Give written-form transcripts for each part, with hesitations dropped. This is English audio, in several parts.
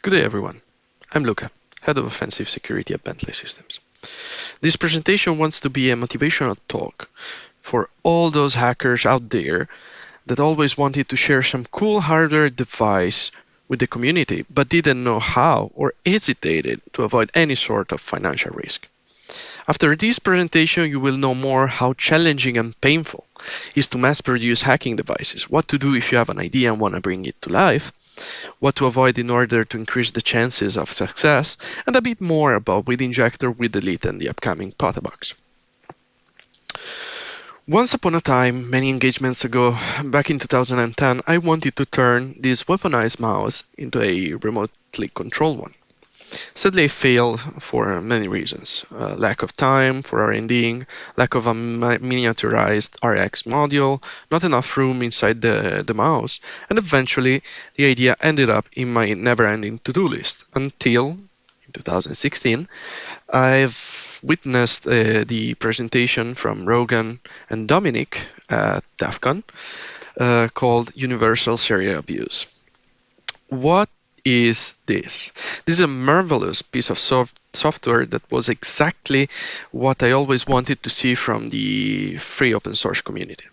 Good day, everyone. I'm Luca, Head of Offensive Security at Bentley Systems. This presentation wants to be a motivational talk for all those hackers out there that always wanted to share some cool hardware device with the community but didn't know how or hesitated to avoid any sort of financial risk. After this presentation, you will know more how challenging and painful it is to mass produce hacking devices, what to do if you have an idea and want to bring it to life, what to avoid in order to increase the chances of success, and a bit more about with Injector, with Delete, and the upcoming Potterbox. Once upon a time, many engagements ago, back in 2010, I wanted to turn this weaponized mouse into a remotely controlled one. Sadly, I failed for many reasons. Lack of time for R&Ding, lack of a miniaturized RX module, not enough room inside the mouse, and eventually the idea ended up in my never-ending to-do list until in 2016 I've witnessed the presentation from Rogan and Dominic at DEF CON called Universal Serial Abuse. What is this? This is a marvelous piece of software that was exactly what I always wanted to see from the free open source community.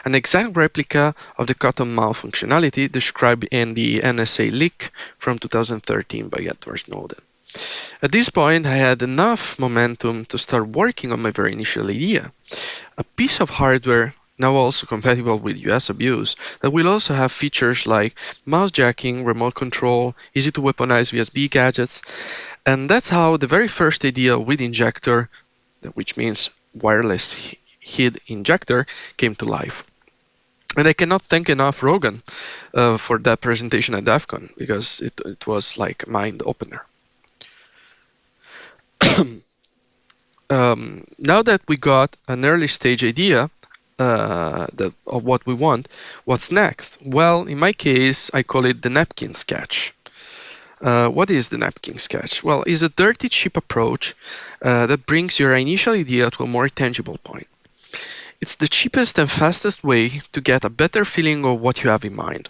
An exact replica of the cotton mouth functionality described in the NSA leak from 2013 by Edward Snowden. At this point, I had enough momentum to start working on my very initial idea. A piece of hardware now also compatible with US abuse, that will also have features like mouse jacking, remote control, easy to weaponize USB gadgets, and that's how the very first idea with Injector, which means wireless HID injector, came to life. And I cannot thank enough Rogan for that presentation at DEF CON, because it was like a mind opener. Now that we got an early stage idea of what we want, what's next? Well, in my case, I call it the napkin sketch. What is the napkin sketch? Well, it's a dirty, cheap approach that brings your initial idea to a more tangible point. It's the cheapest and fastest way to get a better feeling of what you have in mind.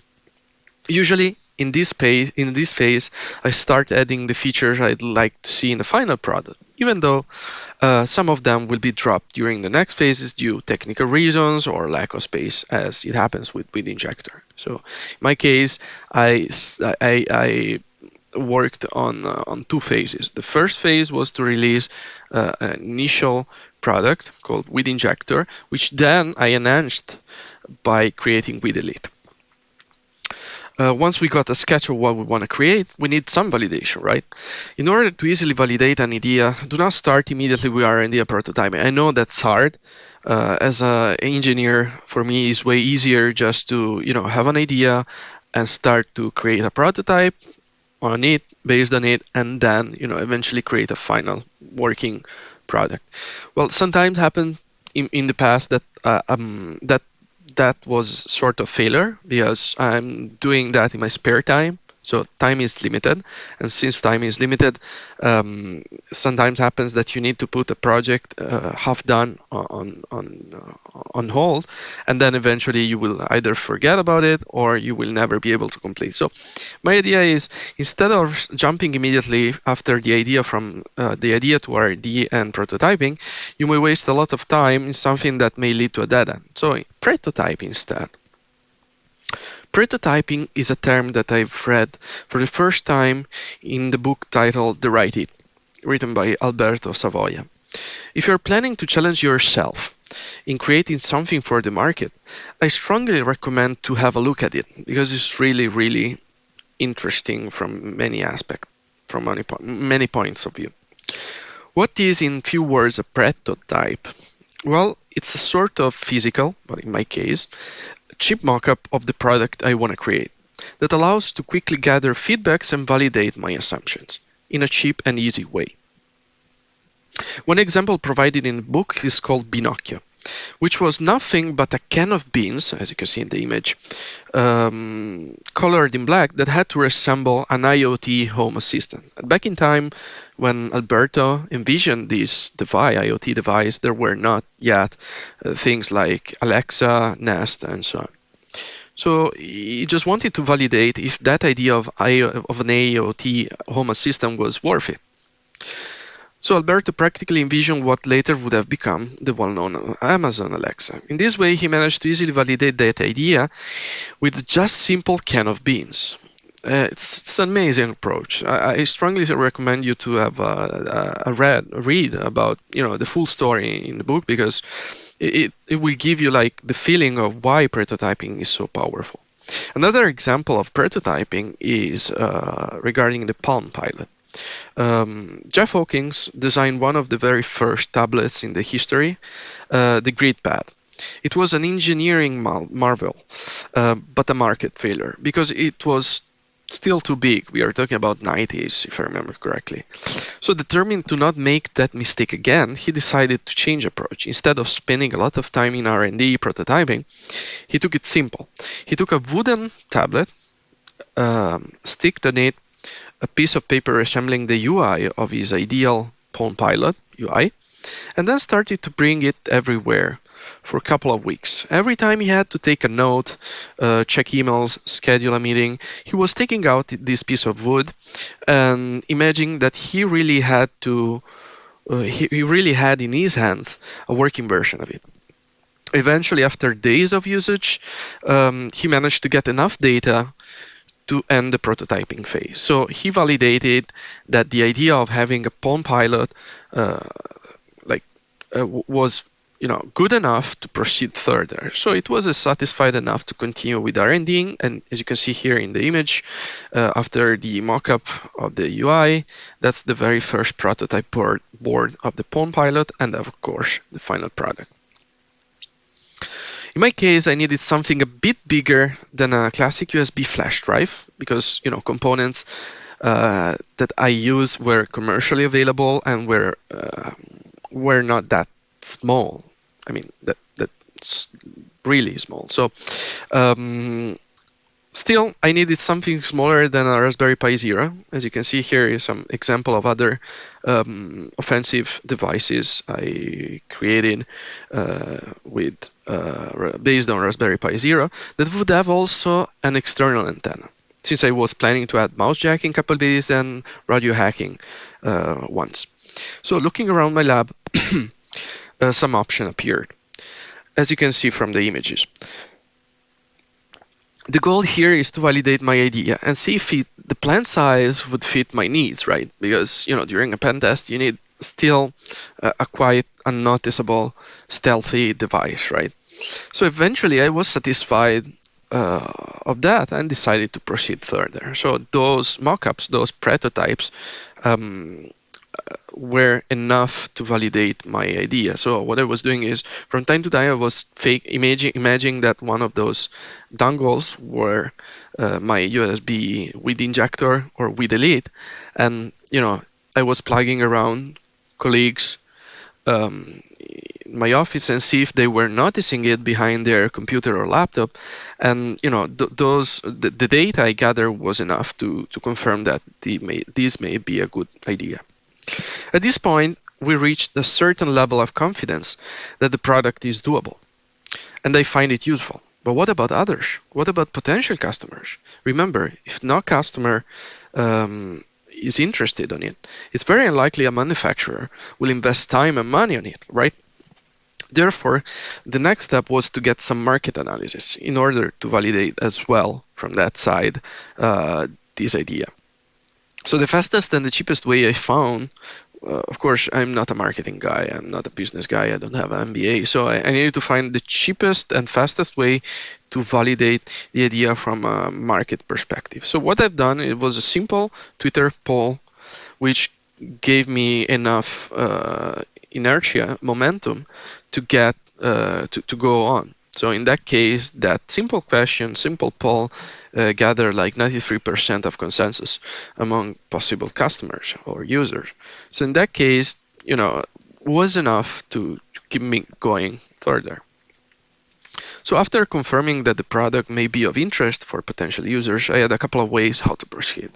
Usually, in this phase, I start adding the features I'd like to see in the final product, even though some of them will be dropped during the next phases due to technical reasons or lack of space, as it happens with Injector. So, in my case, I worked on two phases. The first phase was to release an initial product called with Injector, which then I enhanced by creating with Delete. Once we got a sketch of what we want to create, we need some validation, right? In order to easily validate an idea, do not start immediately with R&D and prototyping. I know that's hard. As an engineer, for me, it's way easier just to have an idea and start to create a prototype on it, based on it, and then eventually create a final working product. Well, sometimes happened in the past that that was sort of failure, because I'm doing that in my spare time. So time is limited, and since time is limited, sometimes happens that you need to put a project half done on hold, and then eventually you will either forget about it or you will never be able to complete. So my idea is, instead of jumping immediately after the idea from the idea to R&D and prototyping, you may waste a lot of time in something that may lead to a dead end. So prototype instead. Prototyping is a term that I've read for the first time in the book titled The Right It, written by Alberto Savoia. If you're planning to challenge yourself in creating something for the market, I strongly recommend to have a look at it, because it's really, really interesting from many aspects, from many points of view. What is, in few words, a prototype? Well, it's a sort of physical, but in my case, cheap mock-up of the product I want to create that allows to quickly gather feedbacks and validate my assumptions in a cheap and easy way. One example provided in the book is called Pinocchio, which was nothing but a can of beans, as you can see in the image, colored in black, that had to resemble an IoT home assistant. Back in time, when Alberto envisioned this IoT device, there were not yet things like Alexa, Nest, and so on. So he just wanted to validate if that idea of an AOT home assistant was worth it. So Alberto practically envisioned what later would have become the well-known Amazon Alexa. In this way, he managed to easily validate that idea with just simple can of beans. It's an amazing approach. I strongly recommend you to have a read about the full story in the book, because it will give you like the feeling of why prototyping is so powerful. Another example of prototyping is regarding the Palm Pilot. Jeff Hawkins designed one of the very first tablets in the history, the GridPad. It was an engineering marvel, but a market failure because it was still too big. We are talking about 90s, if I remember correctly. So determined to not make that mistake again, he decided to change approach. Instead of spending a lot of time in R&D prototyping, he took it simple. He took a wooden tablet, sticked on it a piece of paper resembling the UI of his ideal Palm Pilot UI, and then started to bring it everywhere for a couple of weeks. Every time he had to take a note, check emails, schedule a meeting, he was taking out this piece of wood and imagining that he really had to. He really had in his hands a working version of it. Eventually, after days of usage, he managed to get enough data to end the prototyping phase. So he validated that the idea of having a Palm Pilot uh, was good enough to proceed further. So it was satisfied enough to continue with R&D, and as you can see here in the image, after the mock-up of the UI, that's the very first prototype board of the Palm Pilot, and of course the final product. In my case, I needed something a bit bigger than a classic USB flash drive because components that I used were commercially available and were not that small. I mean, that's really small. So still, I needed something smaller than a Raspberry Pi Zero. As you can see here is some example of other offensive devices I created based on Raspberry Pi Zero that would have also an external antenna, since I was planning to add mouse jacking capabilities and radio hacking once. So looking around my lab, some option appeared, as you can see from the images. The goal here is to validate my idea and see if the plant size would fit my needs, right? Because during a pen test you need still a quite unnoticeable, stealthy device, right? So eventually I was satisfied of that and decided to proceed further. So those mock-ups, those prototypes, were enough to validate my idea. So what I was doing is, from time to time, I was imagining that one of those dongles were my USB with injector or with Elite, and I was plugging around colleagues in my office and see if they were noticing it behind their computer or laptop, and the data I gathered was enough to confirm that this may be a good idea. At this point, we reached a certain level of confidence that the product is doable, and I find it useful. But what about others? What about potential customers? Remember, if no customer is interested in it, it's very unlikely a manufacturer will invest time and money on it, right? Therefore, the next step was to get some market analysis in order to validate as well from that side this idea. So the fastest and the cheapest way I found, of course, I'm not a marketing guy, I'm not a business guy, I don't have an MBA, so I needed to find the cheapest and fastest way to validate the idea from a market perspective. So what I've done, it was a simple Twitter poll, which gave me enough inertia, momentum, to get to go on. So in that case, that simple question, simple poll, gathered like 93% of consensus among possible customers or users. So in that case, was enough to keep me going further. So after confirming that the product may be of interest for potential users, I had a couple of ways how to proceed.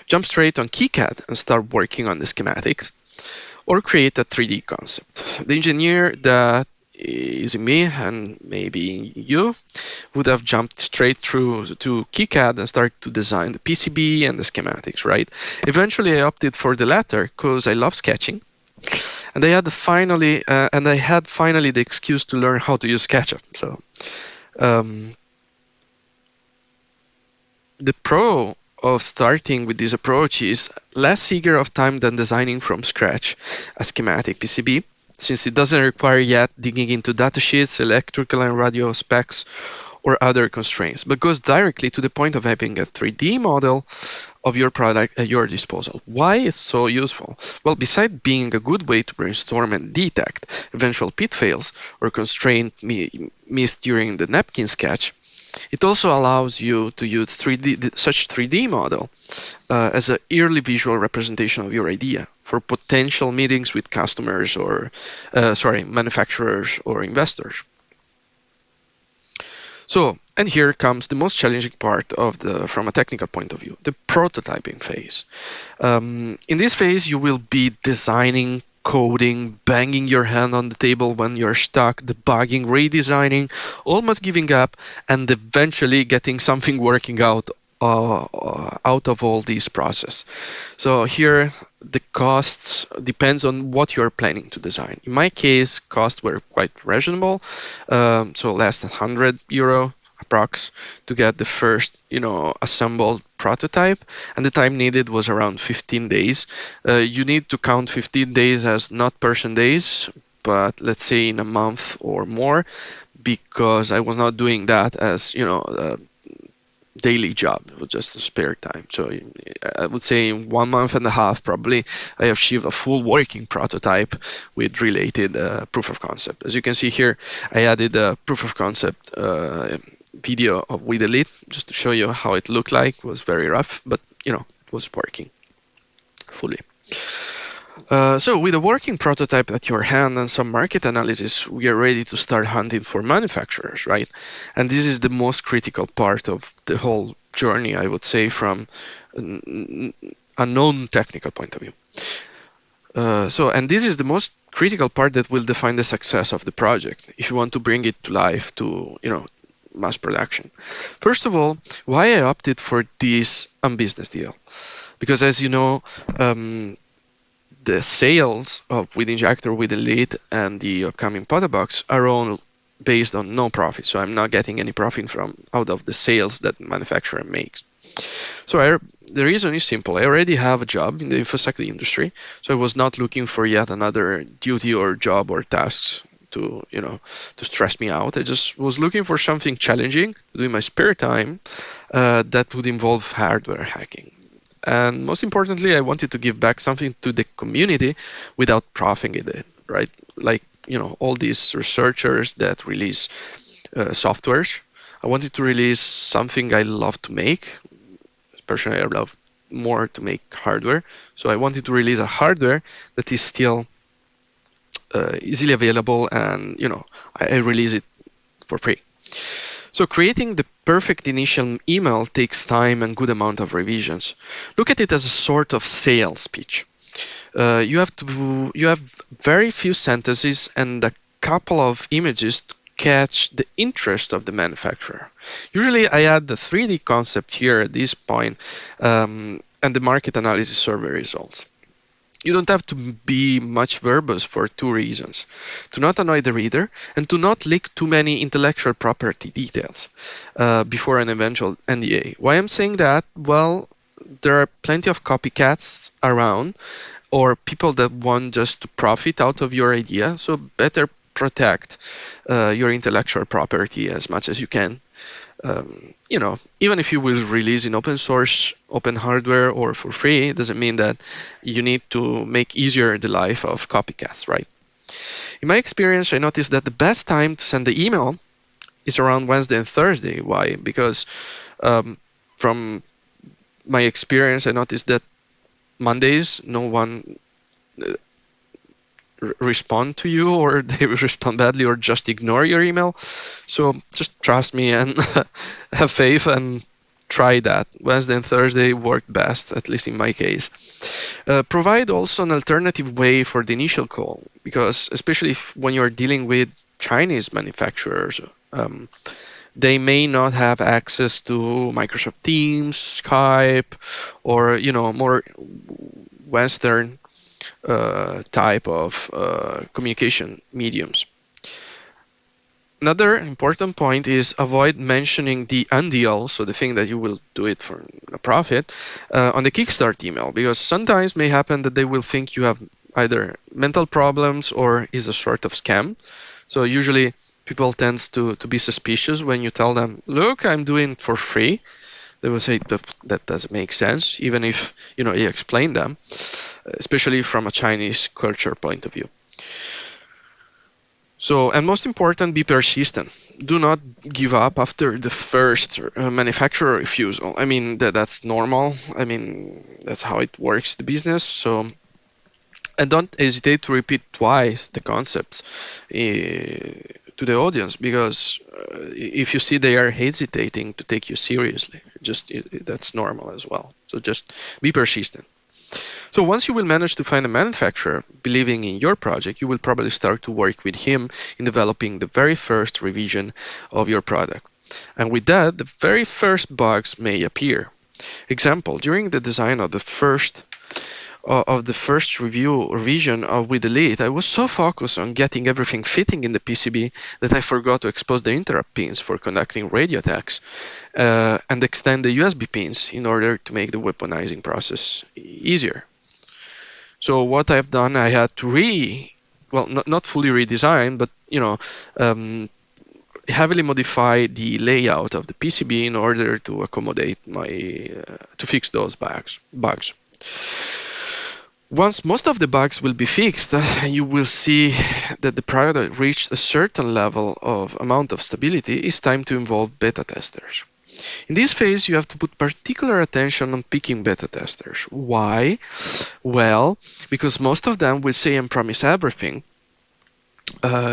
Jump straight on KiCad and start working on the schematics, or create a 3D concept. The engineer that easy me and maybe you would have jumped straight through to KiCad and started to design the PCB and the schematics, right? Eventually, I opted for the latter because I love sketching, and I had finally the excuse to learn how to use SketchUp. So um, the pro of starting with this approach is less eager of time than designing from scratch a schematic PCB, since it doesn't require yet digging into datasheets, electrical and radio specs, or other constraints, but goes directly to the point of having a 3D model of your product at your disposal. Why it's so useful? Well, besides being a good way to brainstorm and detect eventual pitfalls or constraint missed during the napkin sketch, it also allows you to use such 3D model as an early visual representation of your idea for potential meetings with customers or, manufacturers or investors. So, and here comes the most challenging part from a technical point of view, the prototyping phase. In this phase, you will be designing, coding, banging your hand on the table when you're stuck, debugging, redesigning, almost giving up, and eventually getting something working out of all these process. So here the costs depends on what you're planning to design. In my case, costs were quite reasonable, so less than €100 approx to get the first, assembled prototype, and the time needed was around 15 days. You need to count 15 days as not person days, but let's say in a month or more, because I was not doing that as, daily job. It was just a spare time. So I would say in 1 month and a half, probably I achieved a full working prototype with related proof of concept. As you can see here, I added a proof of concept video with Elite just to show you how it looked like. It was very rough, but it was working fully. So with a working prototype at your hand and some market analysis, we are ready to start hunting for manufacturers, right? And this is the most critical part of the whole journey, I would say, from a non-technical point of view. And this is the most critical part that will define the success of the project if you want to bring it to life to, mass production. First of all, why I opted for this business deal? Because as you know, the sales of with injector, with Elite, and the upcoming Potabox are all based on no profit. So I'm not getting any profit from out of the sales that manufacturer makes. So the reason is simple. I already have a job in the infosec industry, so I was not looking for yet another duty or job or tasks to stress me out. I just was looking for something challenging to do in my spare time that would involve hardware hacking. And most importantly, I wanted to give back something to the community without profiting it, right? Like, all these researchers that release softwares. I wanted to release something I love to make. Personally, I love more to make hardware. So I wanted to release a hardware that is still easily available, and, I release it for free. So creating the perfect initial email takes time and good amount of revisions. Look at it as a sort of sales pitch. You have very few sentences and a couple of images to catch the interest of the manufacturer. Usually I add the 3D concept here at this point, and the market analysis survey results. You don't have to be much verbose for two reasons: to not annoy the reader and to not leak too many intellectual property details before an eventual NDA. Why I'm saying that? Well, there are plenty of copycats around, or people that want just to profit out of your idea, so better protect your intellectual property as much as you can. Even if you will release in open source, open hardware, or for free, it doesn't mean that you need to make easier the life of copycats, right? In my experience, I noticed that the best time to send the email is around Wednesday and Thursday. Why? Because from my experience, I noticed that Mondays, no one respond to you, or they will respond badly, or just ignore your email. So just trust me and have faith and try that. Wednesday and Thursday work best, at least in my case. Provide also an alternative way for the initial call, because especially when you're dealing with Chinese manufacturers. They may not have access to Microsoft Teams, Skype, or more Western type of communication mediums. Another important point is avoid mentioning the undeal, so the thing that you will do it for a profit, on the Kickstart email, because sometimes may happen that they will think you have either mental problems or is a sort of scam. So usually people tend to be suspicious when you tell them, look, I'm doing it for free. They will say that doesn't make sense, even if you explain them, especially from a Chinese culture point of view. So, and most important, be persistent. Do not give up after the first manufacturer refusal. I mean, that's normal. I mean, that's how it works, the business. So, and don't hesitate to repeat twice the concepts to the audience, because if you see they are hesitating to take you seriously, that's normal as well. So just be persistent. So once you will manage to find a manufacturer believing in your project, you will probably start to work with him in developing the very first revision of your product. And with that, the very first bugs may appear. Example, during the design of the first revision of with Elite, I was so focused on getting everything fitting in the PCB that I forgot to expose the interrupt pins for conducting radio attacks and extend the USB pins in order to make the weaponizing process easier. So what I've done, I had to not fully redesign, but heavily modify the layout of the PCB in order to accommodate to fix those bugs. Once most of the bugs will be fixed, you will see that the product reached a certain level of amount of stability. It's time to involve beta testers. In this phase, you have to put particular attention on picking beta testers. Why? Well, because most of them will say and promise everything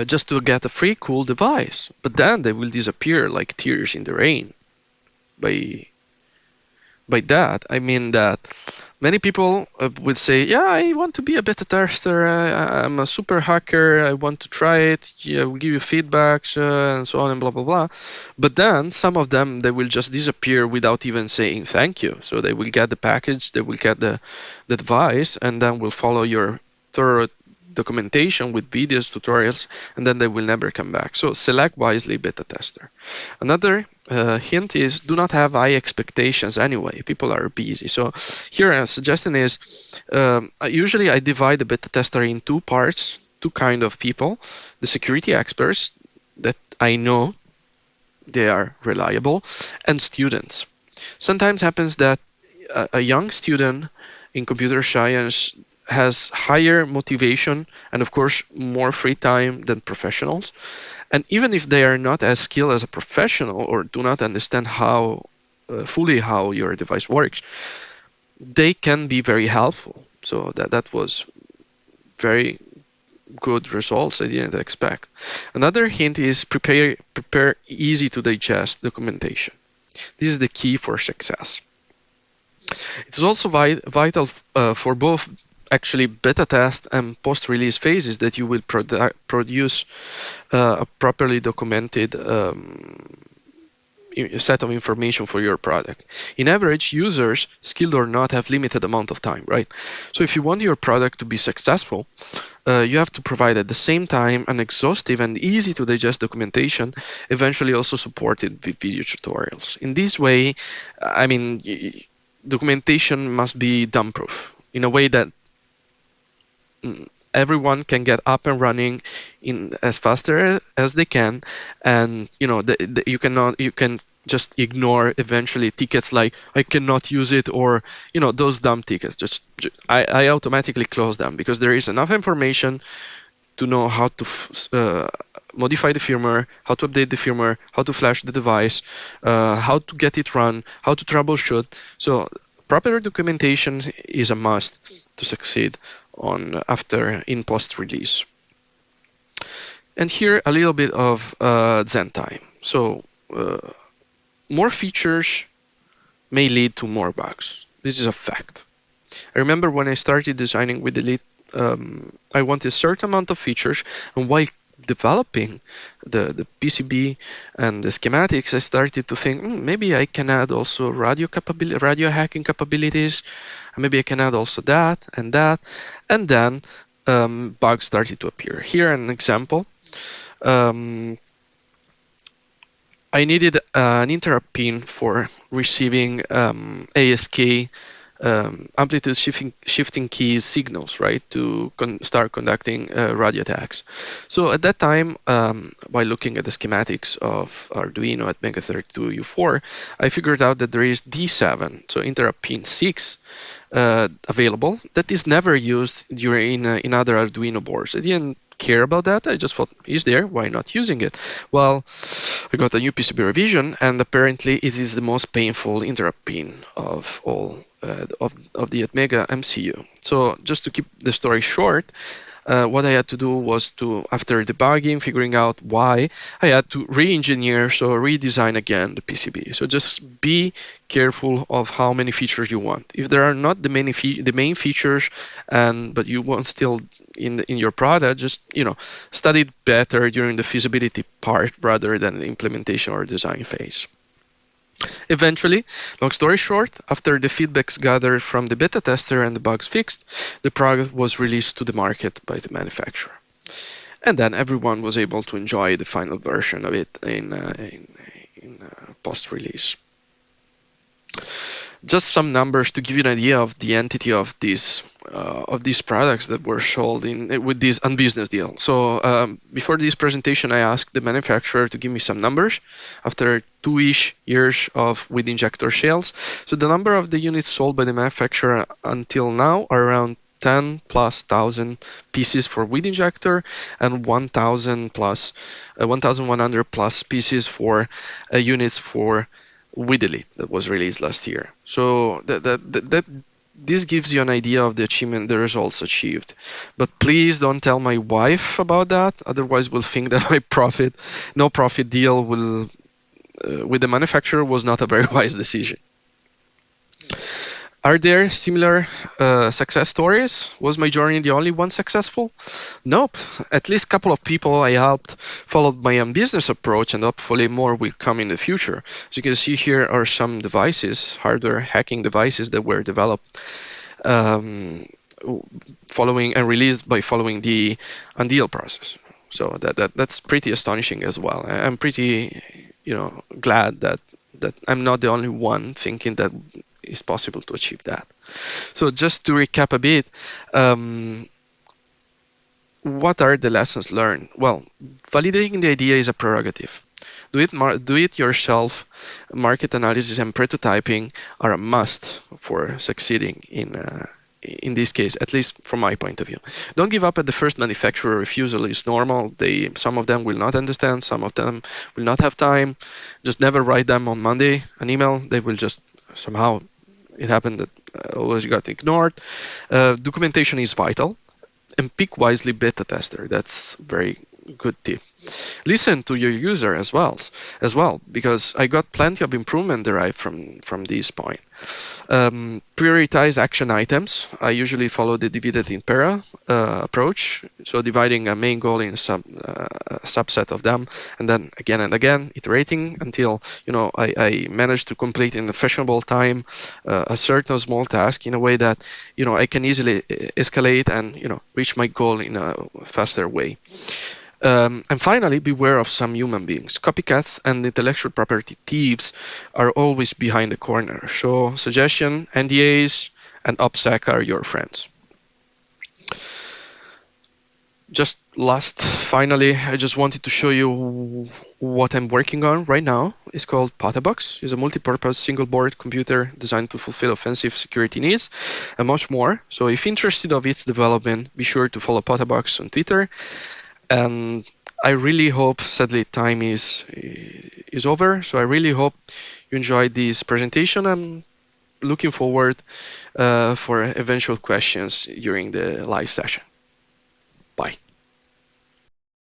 just to get a free cool device, but then they will disappear like tears in the rain. By that, I mean that many people would say, yeah, I want to be a beta tester, I'm a super hacker, I want to try it, yeah, we'll give you feedbacks and so on and blah, blah, blah. But then some of them, they will just disappear without even saying thank you. So they will get the package, they will get the device, and then will follow your thorough documentation with videos, tutorials, and then they will never come back. So select wisely beta tester. Another hint is do not have high expectations anyway. People are busy. So here a suggestion is usually I divide the beta tester in two parts, two kind of people. The security experts that I know they are reliable, and students. Sometimes happens that a young student in computer science has higher motivation and of course more free time than professionals, and even if they are not as skilled as a professional or do not understand fully how your device works, they can be very helpful. So that was very good results I didn't expect. Another hint is prepare easy to digest documentation. This is the key for success. It is also vital for both actually beta test and post-release phases that you will produce a properly documented set of information for your product. In average, users, skilled or not, have limited amount of time, right? So if you want your product to be successful, you have to provide at the same time an exhaustive and easy to digest documentation, eventually also supported with video tutorials. In this way, I mean, documentation must be dumb-proof in a way that everyone can get up and running in as faster as they can, and you can just ignore eventually tickets like I cannot use it, or those dumb tickets. I automatically close them because there is enough information to know how to modify the firmware, how to update the firmware, how to flash the device, how to get it run, how to troubleshoot. So proper documentation is a must to succeed after in post release. And here a little bit of Zen time. So more features may lead to more bugs. This is a fact. I remember when I started designing with Elite, I wanted a certain amount of features, and while developing the PCB and the schematics, I started to think, maybe I can add also radio hacking capabilities. Maybe I can add also that and that. And then bugs started to appear. Here, an example. Um, I needed an interrupt pin for receiving ASK amplitude shifting key signals, right, to start conducting radio attacks. So at that time, by looking at the schematics of Arduino at Mega32U4, I figured out that there is D7, so interrupt pin 6, available that is never used during in other Arduino boards. I didn't care about that. I just thought, is there? Why not using it? Well, I got a new PCB revision, and apparently it is the most painful interrupt pin of all of the Atmega MCU. So just to keep the story short, what I had to do was to, after debugging, figuring out why, I had to re-engineer, so redesign again the PCB. So just be careful of how many features you want. If there are not the main features, but you want still in your product, just study it better during the feasibility part rather than the implementation or design phase. Eventually, long story short, after the feedbacks gathered from the beta tester and the bugs fixed, the product was released to the market by the manufacturer. And then everyone was able to enjoy the final version of it in post-release. Just some numbers to give you an idea of the entity of these products that were sold with this unbusiness deal. So before this presentation, I asked the manufacturer to give me some numbers after 2-ish years of with injector sales. So the number of the units sold by the manufacturer until now are around 10 plus thousand pieces for with injector and 1,000 plus 1,100 plus pieces for units for with Elite that was released last year. So that this gives you an idea of the achievement, the results achieved. But please don't tell my wife about that, otherwise we'll think that my no profit deal with the manufacturer was not a very wise decision. Are there similar success stories? Was my journey the only one successful? Nope. At least a couple of people I helped followed my own business approach, and hopefully more will come in the future. As you can see here are some devices, hardware hacking devices that were developed following and released by following the undeal process. So that's pretty astonishing as well. I'm pretty, glad that I'm not the only one thinking that it's possible to achieve that. So just to recap a bit, what are the lessons learned? Well, validating the idea is a prerogative. Do it yourself. Market analysis and prototyping are a must for succeeding in this case, at least from my point of view. Don't give up at the first manufacturer refusal. It's normal. Some of them will not understand. Some of them will not have time. Just never write them on Monday an email. They will just somehow. It happened that always got ignored. Documentation is vital. And pick wisely beta tester. That's very good tip. Listen to your user as well, because I got plenty of improvement derived from this point. Prioritize action items. I usually follow the divided impera approach, so dividing a main goal in a subset of them, and then again and again iterating until I manage to complete in a fashionable time a certain small task in a way that I can easily escalate and reach my goal in a faster way. And finally, beware of some human beings. Copycats and intellectual property thieves are always behind the corner. So, suggestion, NDAs, and OPSEC are your friends. Finally, I just wanted to show you what I'm working on right now. It's called Potabox. It's a multi-purpose single-board computer designed to fulfill offensive security needs and much more. So if interested of its development, be sure to follow Potabox on Twitter. And I really hope, sadly, time is over. So I really hope you enjoyed this presentation. I'm looking forward for eventual questions during the live session. Bye.